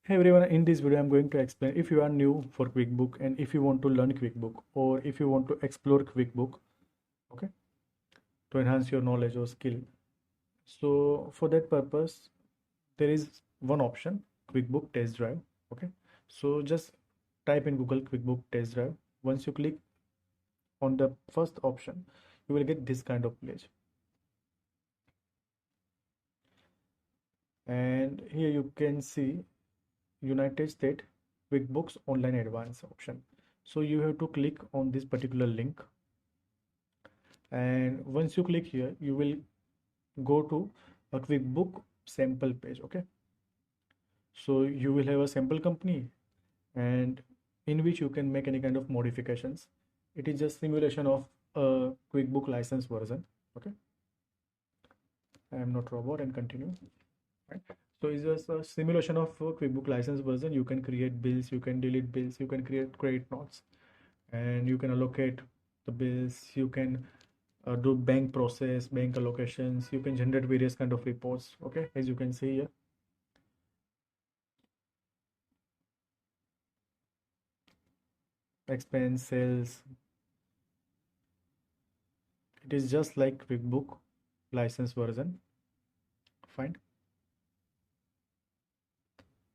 Hey everyone, in this video I'm going to explain if you are new for QuickBook and if you want to learn QuickBook or if you want to explore QuickBook, okay, to enhance your knowledge or skill. So for that purpose, there is one option, QuickBook Test Drive, okay. So just type in Google QuickBook Test Drive. Once you click on the first option, you will get this kind of page. And here you can see United States QuickBooks Online Advanced option. So you have to click on this particular link, and once you click here, you will go to a QuickBook sample page. Okay, so you will have a sample company, and in which you can make any kind of modifications. It is just simulation of a QuickBook license version. Okay, I am not robot and continue. Right. So it's just a simulation of a QuickBook license version. You can create bills, you can delete bills, you can create credit notes, and you can allocate the bills. You can do bank process, bank allocations. You can generate various kind of reports. Okay, as you can see here. Expense, sales. It is just like QuickBook license version. Fine.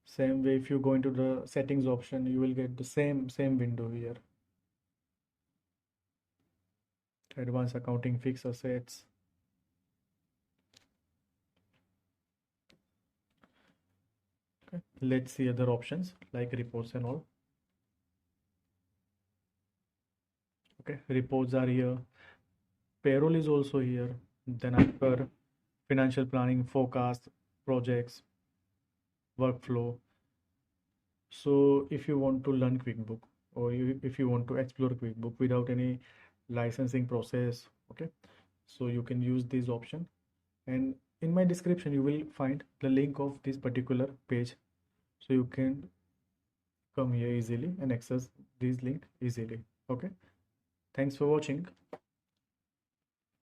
Same way, if you go into the settings option, you will get the same window here. Advanced accounting, fixed assets. Okay. Let's see other options like reports and all. Okay, reports are here. Payroll is also here. Then after financial planning, forecast, projects, workflow. So if you want to learn QuickBook or if you want to explore QuickBook without any licensing process, okay, so you can use this option. And in my description, you will find the link of this particular page. So you can come here easily and access this link easily. Okay. Thanks for watching.